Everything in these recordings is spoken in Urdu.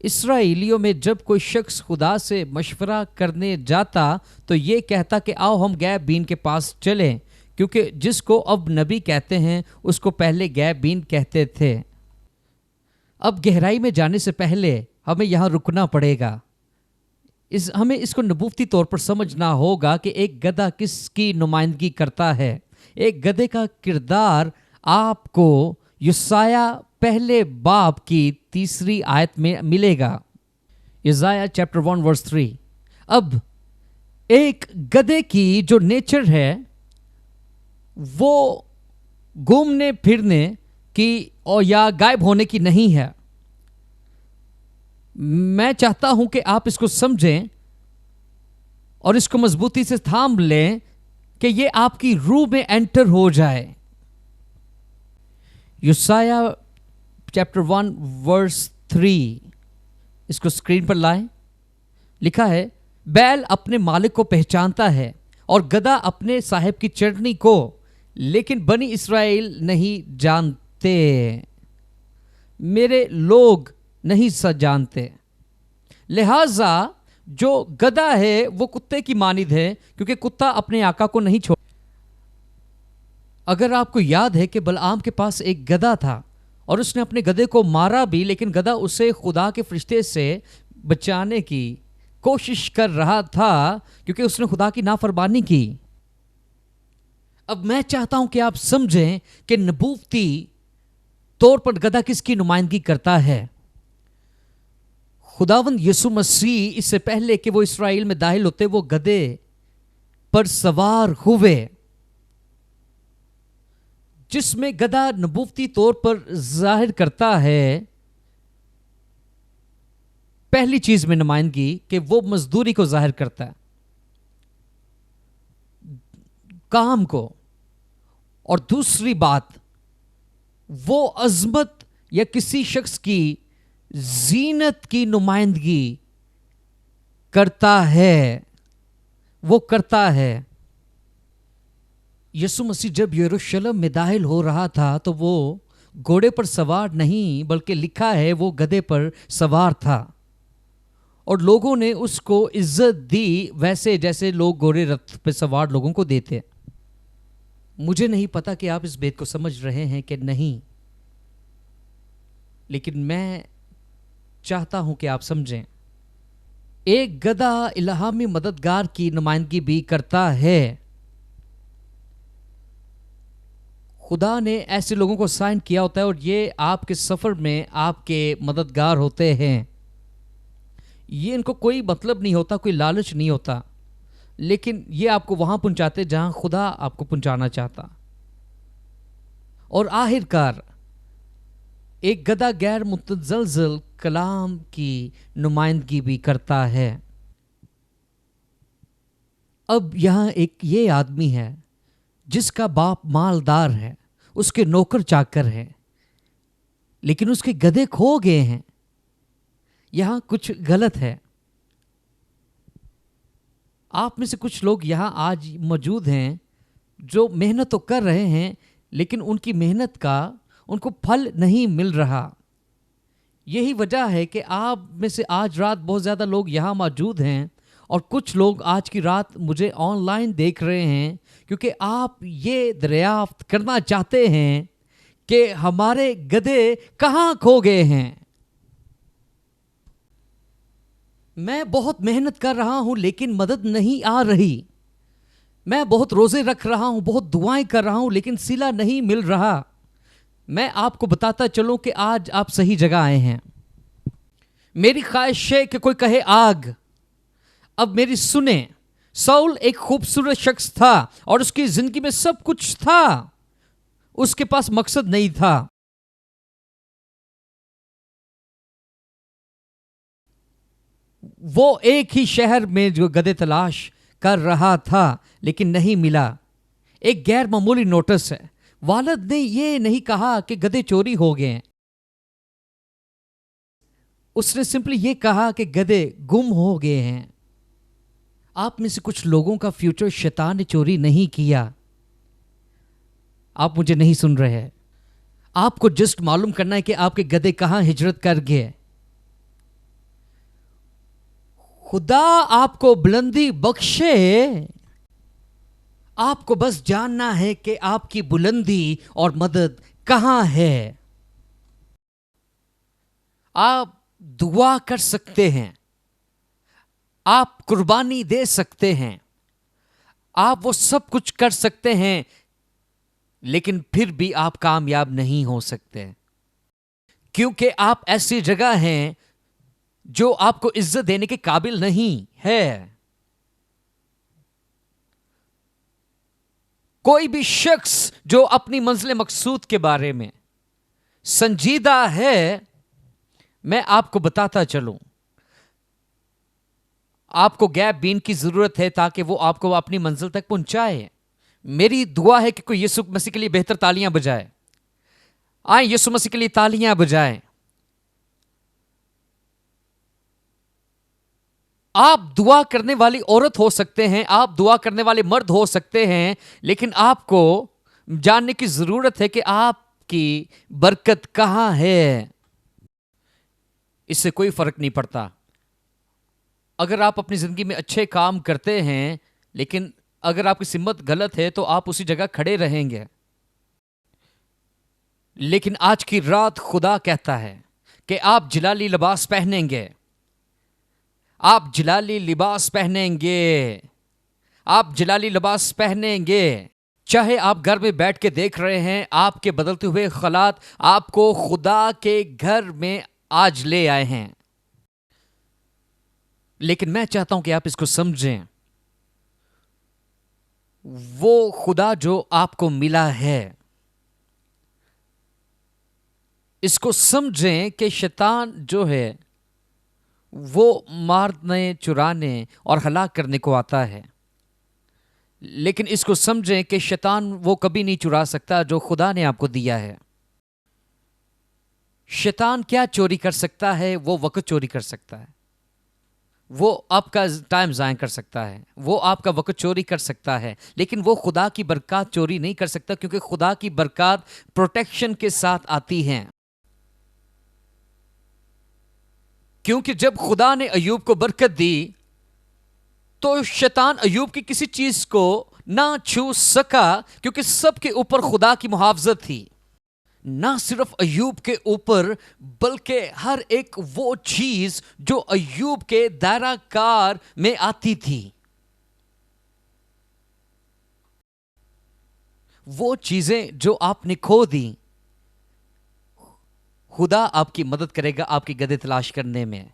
اسرائیلیوں میں جب کوئی شخص خدا سے مشورہ کرنے جاتا تو یہ کہتا کہ آؤ ہم گئے بین کے پاس چلیں، کیونکہ جس کو اب نبی کہتے ہیں اس کو پہلے گئے بین کہتے تھے۔ اب گہرائی میں جانے سے پہلے ہمیں یہاں رکنا پڑے گا۔ ہمیں اس کو نبوتی طور پر سمجھنا ہوگا کہ ایک گدھا کس کی نمائندگی کرتا ہے۔ ایک گدھے کا کردار آپ کو یسایہ پہلے باب کی 3 آیت میں ملے گا۔ یسایہ چیپٹر 1 ورس 3۔ اب ایک گدھے کی جو نیچر ہے وہ گھومنے پھرنے کی اور یا غائب ہونے کی نہیں ہے۔ میں چاہتا ہوں کہ آپ اس کو سمجھیں اور اس کو مضبوطی سے تھام لیں کہ یہ آپ کی روح میں انٹر ہو جائے۔ یسایہ چیپٹر 1 ورس 3، اس کو اسکرین پر لائیں۔ لکھا ہے، بیل اپنے مالک کو پہچانتا ہے اور گدھا اپنے صاحب کی چرنی کو، لیکن بنی اسرائیل نہیں جانتے، میرے لوگ نہیں جانتے۔ لہذا جو گدھا ہے وہ کتے کی مانند ہے، کیونکہ کتا اپنے آقا کو نہیں چھوڑ۔ اگر آپ کو یاد ہے کہ بلعام کے پاس ایک گدھا تھا اور اس نے اپنے گدھے کو مارا بھی، لیکن گدھا اسے خدا کے فرشتے سے بچانے کی کوشش کر رہا تھا کیونکہ اس نے خدا کی نافرمانی کی۔ اب میں چاہتا ہوں کہ آپ سمجھیں کہ نبوتی طور پر گدھا کس کی نمائندگی کرتا ہے۔ خداوند یسوع مسیح اس سے پہلے کہ وہ اسرائیل میں داخل ہوتے وہ گدھے پر سوار ہوئے، جس میں گدھا نبوتی طور پر ظاہر کرتا ہے پہلی چیز میں نمائندگی کہ وہ مزدوری کو ظاہر کرتا ہے، کام کو، اور دوسری بات وہ عظمت یا کسی شخص کی زینت کی نمائندگی کرتا ہے، وہ کرتا ہے۔ یسوع مسیح جب یروشلم میں داخل ہو رہا تھا تو وہ گھوڑے پر سوار نہیں بلکہ لکھا ہے وہ گدھے پر سوار تھا، اور لوگوں نے اس کو عزت دی ویسے جیسے لوگ گھوڑے رتھ پہ سوار لوگوں کو دیتے۔ مجھے نہیں پتا کہ آپ اس بات کو سمجھ رہے ہیں کہ نہیں، لیکن میں چاہتا ہوں کہ آپ سمجھیں۔ ایک گدھا الہامی مددگار کی نمائندگی بھی کرتا ہے۔ خدا نے ایسے لوگوں کو سائن کیا ہوتا ہے اور یہ آپ کے سفر میں آپ کے مددگار ہوتے ہیں۔ یہ ان کو کوئی مطلب نہیں ہوتا، کوئی لالچ نہیں ہوتا، لیکن یہ آپ کو وہاں پہنچاتے جہاں خدا آپ کو پہنچانا چاہتا۔ اور آخر کار ایک گدھا غیر متزلزل کلام کی نمائندگی بھی کرتا ہے۔ اب یہاں ایک یہ آدمی ہے جس کا باپ مالدار ہے، اس کے نوکر چاکر ہے، لیکن اس کے گدھے کھو گئے ہیں۔ یہاں کچھ غلط ہے۔ آپ میں سے کچھ لوگ یہاں آج موجود ہیں جو محنت تو کر رہے ہیں، لیکن ان کی محنت کا ان کو پھل نہیں مل رہا۔ یہی وجہ ہے کہ آپ میں سے آج رات بہت زیادہ لوگ یہاں موجود ہیں، اور کچھ لوگ آج کی رات مجھے آن لائن دیکھ رہے ہیں، کیونکہ آپ یہ دریافت کرنا چاہتے ہیں کہ ہمارے گدھے کہاں کھو گئے ہیں۔ میں بہت محنت کر رہا ہوں لیکن مدد نہیں آ رہی۔ میں بہت روزے رکھ رہا ہوں، بہت دعائیں کر رہا ہوں، لیکن صلہ نہیں مل رہا۔ میں آپ کو بتاتا چلوں کہ آج آپ صحیح جگہ آئے ہیں۔ میری خواہش ہے کہ کوئی کہے آگ۔ اب میری سنیں، ساؤل ایک خوبصورت شخص تھا اور اس کی زندگی میں سب کچھ تھا، اس کے پاس مقصد نہیں تھا۔ وہ ایک ہی شہر میں جو گدھے تلاش کر رہا تھا لیکن نہیں ملا۔ ایک غیر معمولی نوٹس ہے۔ والد نے یہ نہیں کہا کہ گدھے چوری ہو گئے ہیں، اس نے سمپلی یہ کہا کہ گدھے گم ہو گئے ہیں۔ آپ میں سے کچھ لوگوں کا فیوچر شیطان نے چوری نہیں کیا۔ آپ مجھے نہیں سن رہے۔ آپ کو جسٹ معلوم کرنا ہے کہ آپ کے گدھے کہاں ہجرت کر گئے۔ خدا آپ کو بلندی بخشے. آپ کو بس جاننا ہے کہ آپ کی بلندی اور مدد کہاں ہے. آپ دعا کر سکتے ہیں، آپ قربانی دے سکتے ہیں، آپ وہ سب کچھ کر سکتے ہیں، لیکن پھر بھی آپ کامیاب نہیں ہو سکتے، کیونکہ آپ ایسی جگہ ہیں جو آپ کو عزت دینے کے قابل نہیں ہے. کوئی بھی شخص جو اپنی منزل مقصود کے بارے میں سنجیدہ ہے، میں آپ کو بتاتا چلوں، آپ کو گیپ بین کی ضرورت ہے تاکہ وہ آپ کو اپنی منزل تک پہنچائے. میری دعا ہے کہ کوئی یسوع مسیح کے لیے بہتر تالیاں بجائے. آئیں یسوع مسیح کے لیے تالیاں بجائیں. آپ دعا کرنے والی عورت ہو سکتے ہیں، آپ دعا کرنے والے مرد ہو سکتے ہیں، لیکن آپ کو جاننے کی ضرورت ہے کہ آپ کی برکت کہاں ہے. اس سے کوئی فرق نہیں پڑتا اگر آپ اپنی زندگی میں اچھے کام کرتے ہیں، لیکن اگر آپ کی سمت غلط ہے تو آپ اسی جگہ کھڑے رہیں گے. لیکن آج کی رات خدا کہتا ہے کہ آپ جلالی لباس پہنیں گے، آپ جلالی لباس پہنیں گے، آپ جلالی لباس پہنیں گے. چاہے آپ گھر میں بیٹھ کے دیکھ رہے ہیں، آپ کے بدلتے ہوئے حالات آپ کو خدا کے گھر میں آج لے آئے ہیں، لیکن میں چاہتا ہوں کہ آپ اس کو سمجھیں. وہ خدا جو آپ کو ملا ہے، اس کو سمجھیں کہ شیطان جو ہے وہ مارنے، چرانے اور ہلاک کرنے کو آتا ہے، لیکن اس کو سمجھیں کہ شیطان وہ کبھی نہیں چرا سکتا جو خدا نے آپ کو دیا ہے. شیطان کیا چوری کر سکتا ہے؟ وہ وقت چوری کر سکتا ہے، وہ آپ کا ٹائم ضائع کر سکتا ہے، وہ آپ کا وقت چوری کر سکتا ہے، لیکن وہ خدا کی برکات چوری نہیں کر سکتا، کیونکہ خدا کی برکات پروٹیکشن کے ساتھ آتی ہیں. کیونکہ جب خدا نے ایوب کو برکت دی تو شیطان ایوب کی کسی چیز کو نہ چھو سکا، کیونکہ سب کے اوپر خدا کی محافظت تھی. نہ صرف ایوب کے اوپر، بلکہ ہر ایک وہ چیز جو ایوب کے دائرہ کار میں آتی تھی، وہ چیزیں جو آپ نے کھو دی، خدا آپ کی مدد کرے گا آپ کی گدھے تلاش کرنے میں.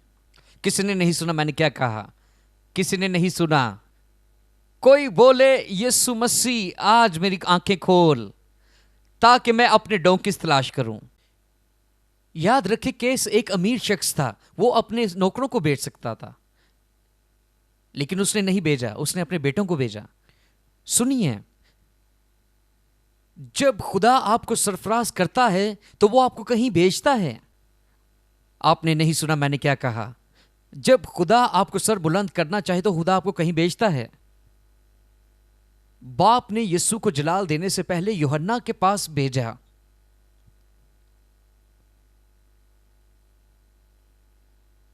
کسی نے نہیں سنا میں نے کیا کہا؟ کسی نے نہیں سنا؟ کوئی بولے یسوع مسیح آج میری آنکھیں کھول تاکہ میں اپنے ڈونکی تلاش کروں. یاد رکھے کیس ایک امیر شخص تھا، وہ اپنے نوکروں کو بیچ سکتا تھا، لیکن اس نے نہیں بھیجا، اس نے اپنے بیٹوں کو بھیجا. سنیے، جب خدا آپ کو سرفراز کرتا ہے تو وہ آپ کو کہیں بھیجتا ہے. آپ نے نہیں سنا میں نے کیا کہا؟ جب خدا آپ کو سر بلند کرنا چاہے تو خدا آپ کو کہیں بھیجتا ہے. باپ نے یسوع کو جلال دینے سے پہلے یوحنا کے پاس بھیجا،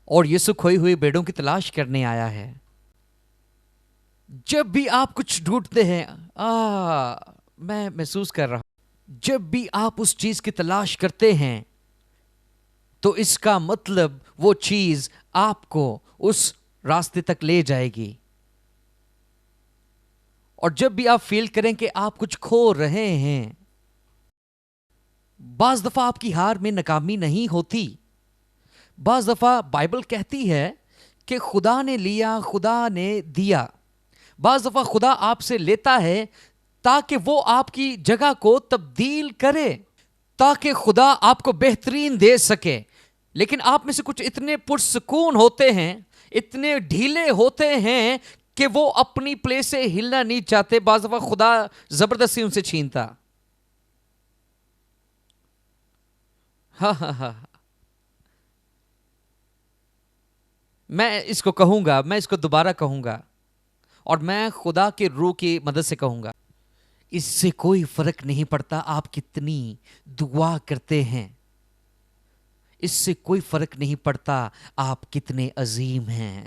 اور یسوع کھوئی ہوئی بھیڑوں کی تلاش کرنے آیا ہے. جب بھی آپ کچھ ڈھونڈتے ہیں، میں محسوس کر رہا ہوں، جب بھی آپ اس چیز کی تلاش کرتے ہیں تو اس کا مطلب وہ چیز آپ کو اس راستے تک لے جائے گی. اور جب بھی آپ فیل کریں کہ آپ کچھ کھو رہے ہیں، بعض دفعہ آپ کی ہار میں ناکامی نہیں ہوتی. بعض دفعہ بائبل کہتی ہے کہ خدا نے لیا، خدا نے دیا. بعض دفعہ خدا آپ سے لیتا ہے تاکہ وہ آپ کی جگہ کو تبدیل کرے، تاکہ خدا آپ کو بہترین دے سکے. لیکن آپ میں سے کچھ اتنے پرسکون ہوتے ہیں، اتنے ڈھیلے ہوتے ہیں کہ وہ اپنی پلیس سے ہلنا نہیں چاہتے. بعض دفعہ خدا زبردستی ان سے چھینتا. ہاں میں اس کو کہوں گا، میں اس کو دوبارہ کہوں گا، اور میں خدا کے روح کی مدد سے کہوں گا. اس سے کوئی فرق نہیں پڑتا آپ کتنی دعا کرتے ہیں، اس سے کوئی فرق نہیں پڑتا آپ کتنے عظیم ہیں.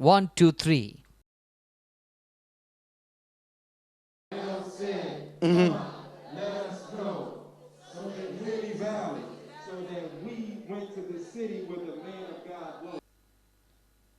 1 2 3। Let us go. So they really valley. So that we went to the city where the man of God was.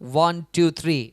1 2 3।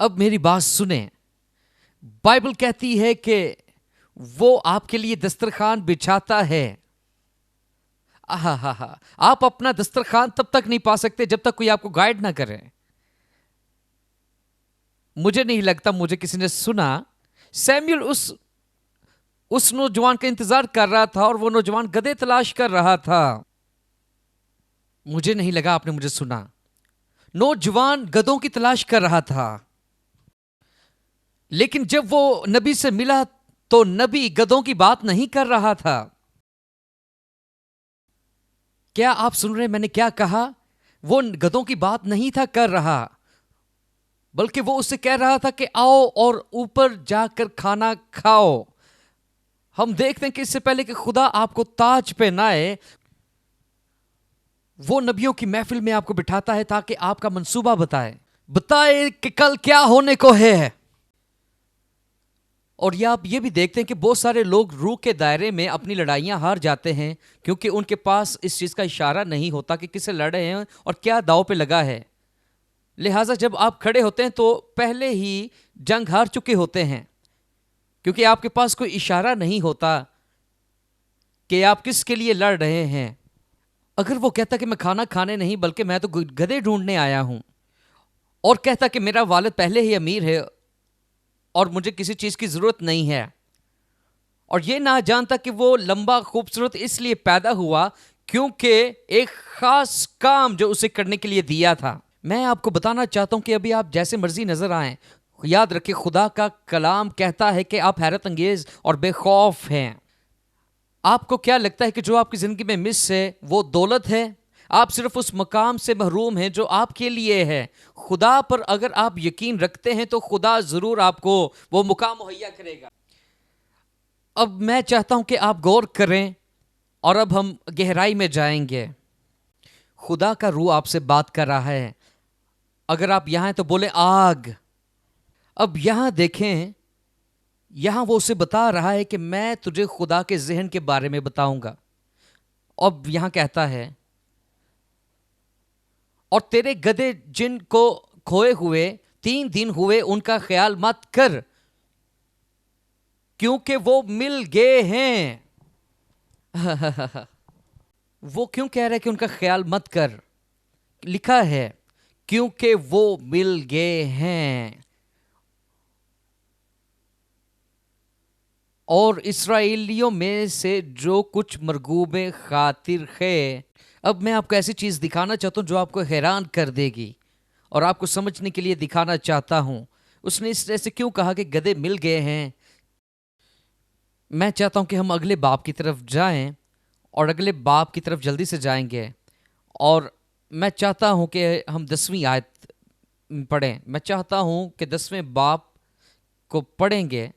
اب میری بات سنیں، بائبل کہتی ہے کہ وہ آپ کے لیے دسترخوان بچھاتا ہے. آپ اپنا دسترخوان تب تک نہیں پا سکتے جب تک کوئی آپ کو گائیڈ نہ کرے. مجھے نہیں لگتا مجھے کسی نے سنا. سیموئل اس نوجوان کا انتظار کر رہا تھا اور وہ نوجوان گدھے تلاش کر رہا تھا. مجھے نہیں لگا آپ نے مجھے سنا. نوجوان گدھوں کی تلاش کر رہا تھا، لیکن جب وہ نبی سے ملا تو نبی گدھوں کی بات نہیں کر رہا تھا. کیا آپ سن رہے ہیں میں نے کیا کہا؟ وہ گدھوں کی بات نہیں تھا کر رہا، بلکہ وہ اس سے کہہ رہا تھا کہ آؤ اور اوپر جا کر کھانا کھاؤ. ہم دیکھتے ہیں کہ اس سے پہلے کہ خدا آپ کو تاج پہنائے، وہ نبیوں کی محفل میں آپ کو بٹھاتا ہے تاکہ آپ کا منصوبہ بتائے کہ کل کیا ہونے کو ہے. اور یہ آپ یہ بھی دیکھتے ہیں کہ بہت سارے لوگ روح کے دائرے میں اپنی لڑائیاں ہار جاتے ہیں کیونکہ ان کے پاس اس چیز کا اشارہ نہیں ہوتا کہ کس سے لڑ رہے ہیں اور کیا داؤ پہ لگا ہے. لہٰذا جب آپ کھڑے ہوتے ہیں تو پہلے ہی جنگ ہار چکے ہوتے ہیں، کیونکہ آپ کے پاس کوئی اشارہ نہیں ہوتا کہ آپ کس کے لیے لڑ رہے ہیں. اگر وہ کہتا کہ میں کھانا کھانے نہیں بلکہ میں تو گدھے ڈھونڈنے آیا ہوں، اور کہتا کہ میرا والد پہلے ہی امیر ہے اور مجھے کسی چیز کی ضرورت نہیں ہے، اور یہ نہ جانتا کہ وہ لمبا خوبصورت اس لیے پیدا ہوا کیونکہ ایک خاص کام جو اسے کرنے کے لیے دیا تھا. میں آپ کو بتانا چاہتا ہوں کہ ابھی آپ جیسے مرضی نظر آئیں، یاد رکھیں خدا کا کلام کہتا ہے کہ آپ حیرت انگیز اور بے خوف ہیں. آپ کو کیا لگتا ہے کہ جو آپ کی زندگی میں مس ہے وہ دولت ہے؟ آپ صرف اس مقام سے محروم ہیں جو آپ کے لیے ہے. خدا پر اگر آپ یقین رکھتے ہیں تو خدا ضرور آپ کو وہ مقام مہیا کرے گا. اب میں چاہتا ہوں کہ آپ غور کریں اور اب ہم گہرائی میں جائیں گے. خدا کا روح آپ سے بات کر رہا ہے. اگر آپ یہاں ہیں تو بولیں آگ. اب یہاں دیکھیں، یہاں وہ اسے بتا رہا ہے کہ میں تجھے خدا کے ذہن کے بارے میں بتاؤں گا. اب یہاں کہتا ہے اور تیرے گدھے جن کو کھوئے ہوئے 3 دن ہوئے ان کا خیال مت کر کیونکہ وہ مل گئے ہیں. وہ کیوں کہہ رہا ہے کہ ان کا خیال مت کر؟ لکھا ہے کیونکہ وہ مل گئے ہیں. اور اسرائیلیوں میں سے جو کچھ مرغوب خاطر ہے. اب میں آپ کو ایسی چیز دکھانا چاہتا ہوں جو آپ کو حیران کر دے گی اور آپ کو سمجھنے کے لیے دکھانا چاہتا ہوں. اس نے اس طرح سے کیوں کہا کہ گدھے مل گئے ہیں؟ میں چاہتا ہوں کہ ہم اگلے باب کی طرف جائیں اور اگلے باب کی طرف جلدی سے جائیں گے، اور میں چاہتا ہوں کہ ہم 10ویں آیت پڑھیں. میں چاہتا ہوں کہ 10ویں باب کو پڑھیں گے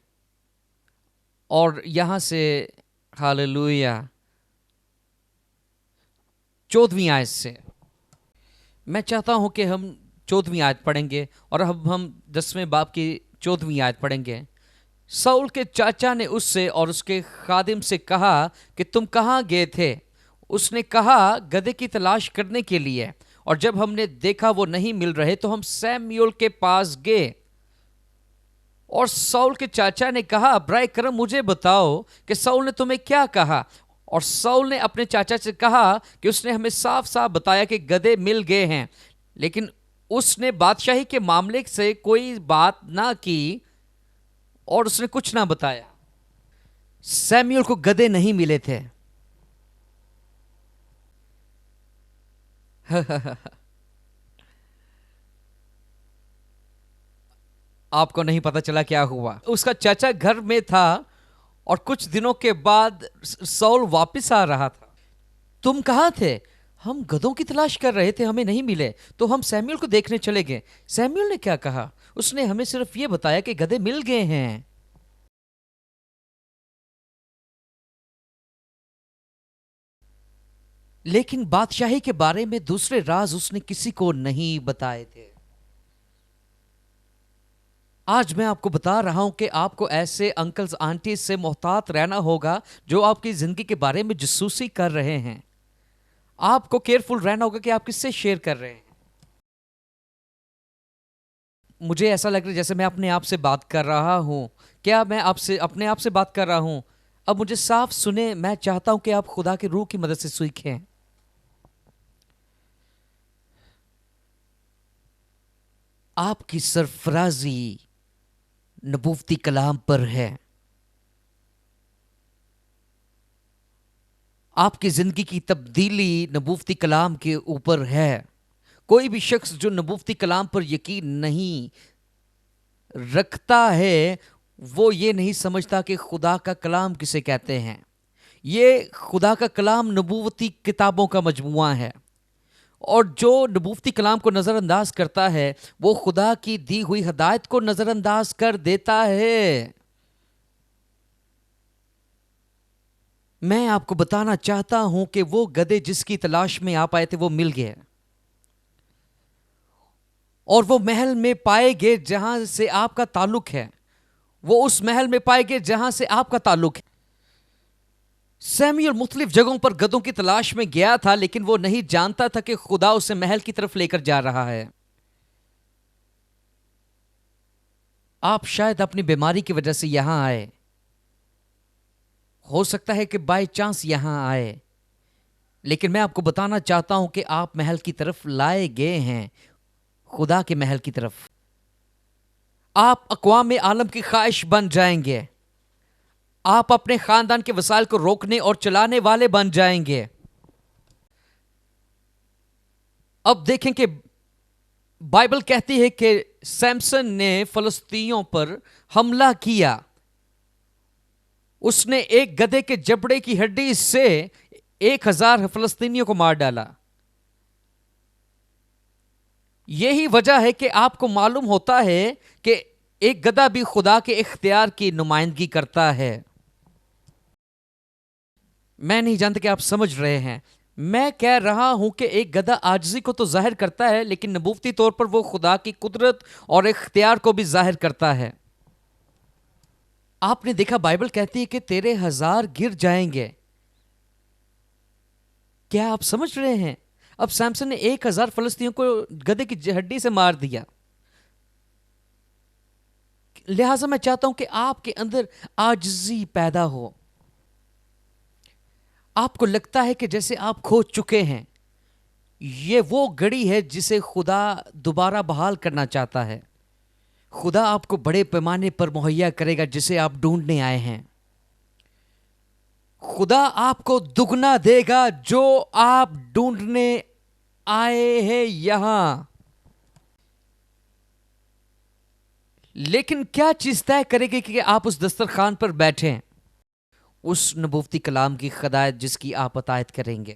اور یہاں سے ہاللویا 14ویں آیت سے میں چاہتا ہوں کہ ہم 14ویں آیت پڑھیں گے اور اب ہم 10ویں باب کی 14ویں آیت پڑھیں گے. ساؤل کے چاچا نے اس سے اور اس کے خادم سے کہا کہ تم کہاں گئے تھے؟ اس نے کہا گدھے کی تلاش کرنے کے لیے، اور جب ہم نے دیکھا وہ نہیں مل رہے تو ہم سیموئیل کے پاس گئے. اور ساؤل کے چاچا نے کہا برائے کرم مجھے بتاؤ کہ ساؤل نے تمہیں کیا کہا. اور ساؤل نے اپنے چاچا سے کہا کہ اس نے ہمیں صاف صاف بتایا کہ گدھے مل گئے ہیں، لیکن اس نے بادشاہی کے معاملے سے کوئی بات نہ کی اور اس نے کچھ نہ بتایا. سیموئیل کو گدھے نہیں ملے تھے. آپ کو نہیں پتا چلا کیا ہوا. اس کا چاچا گھر میں تھا اور کچھ دنوں کے بعد ساؤل واپس آ رہا تھا. تم کہاں تھے؟ ہم گدھوں کی تلاش کر رہے تھے، ہمیں نہیں ملے تو ہم سیموئیل کو دیکھنے چلے گئے. سیموئیل نے کیا کہا؟ اس نے ہمیں صرف یہ بتایا کہ گدھے مل گئے ہیں. لیکن بادشاہی کے بارے میں دوسرے راز اس نے کسی کو نہیں بتائے تھے. آج میں آپ کو بتا رہا ہوں کہ آپ کو ایسے انکلز آنٹیز سے محتاط رہنا ہوگا جو آپ کی زندگی کے بارے میں جاسوسی کر رہے ہیں. آپ کو کیئرفل رہنا ہوگا کہ آپ کس سے شیئر کر رہے ہیں. مجھے ایسا لگ رہا ہے جیسے میں اپنے آپ سے بات کر رہا ہوں. کیا میں آپ سے اپنے آپ سے بات کر رہا ہوں؟ اب مجھے صاف سنیں. میں چاہتا ہوں کہ آپ خدا کی روح کی مدد سے سیکھیں. آپ کی سرفرازی نبوتی کلام پر ہے. آپ کی زندگی کی تبدیلی نبوتی کلام کے اوپر ہے. کوئی بھی شخص جو نبوتی کلام پر یقین نہیں رکھتا ہے وہ یہ نہیں سمجھتا کہ خدا کا کلام کسے کہتے ہیں. یہ خدا کا کلام نبوتی کتابوں کا مجموعہ ہے، اور جو نبوتی کلام کو نظر انداز کرتا ہے وہ خدا کی دی ہوئی ہدایت کو نظر انداز کر دیتا ہے. میں آپ کو بتانا چاہتا ہوں کہ وہ گدھے جس کی تلاش میں آپ آئے تھے وہ مل گئے، اور وہ محل میں پائے گئے جہاں سے آپ کا تعلق ہے. وہ اس محل میں پائے گئے جہاں سے آپ کا تعلق ہے. سیموئیل مختلف جگہوں پر گدھوں کی تلاش میں گیا تھا، لیکن وہ نہیں جانتا تھا کہ خدا اسے محل کی طرف لے کر جا رہا ہے. آپ شاید اپنی بیماری کی وجہ سے یہاں آئے، ہو سکتا ہے کہ بائی چانس یہاں آئے، لیکن میں آپ کو بتانا چاہتا ہوں کہ آپ محل کی طرف لائے گئے ہیں، خدا کے محل کی طرف. آپ اقوام عالم کی خواہش بن جائیں گے. آپ اپنے خاندان کے وسائل کو روکنے اور چلانے والے بن جائیں گے. اب دیکھیں کہ بائبل کہتی ہے کہ سیمسن نے فلسطینیوں پر حملہ کیا. اس نے ایک گدھے کے جبڑے کی ہڈی سے 1000 فلسطینیوں کو مار ڈالا. یہی وجہ ہے کہ آپ کو معلوم ہوتا ہے کہ ایک گدھا بھی خدا کے اختیار کی نمائندگی کرتا ہے. میں نہیں جانتا کہ آپ سمجھ رہے ہیں. میں کہہ رہا ہوں کہ ایک گدھا عاجزی کو تو ظاہر کرتا ہے، لیکن نبوتی طور پر وہ خدا کی قدرت اور اختیار کو بھی ظاہر کرتا ہے. آپ نے دیکھا بائبل کہتی ہے کہ تیرے 1000 گر جائیں گے. کیا آپ سمجھ رہے ہیں؟ اب سیمسن نے 1000 فلسطینیوں کو گدھے کی ہڈی سے مار دیا. لہٰذا میں چاہتا ہوں کہ آپ کے اندر عاجزی پیدا ہو. آپ کو لگتا ہے کہ جیسے آپ کھو چکے ہیں. یہ وہ گھڑی ہے جسے خدا دوبارہ بحال کرنا چاہتا ہے. خدا آپ کو بڑے پیمانے پر مہیا کرے گا جسے آپ ڈھونڈنے آئے ہیں. خدا آپ کو دگنا دے گا جو آپ ڈھونڈنے آئے ہیں یہاں. لیکن کیا چیز طے کرے گی کہ آپ اس دسترخوان پر بیٹھیں؟ اس نبوتی کلام کی ہدایت جس کی آپ اطاعت کریں گے.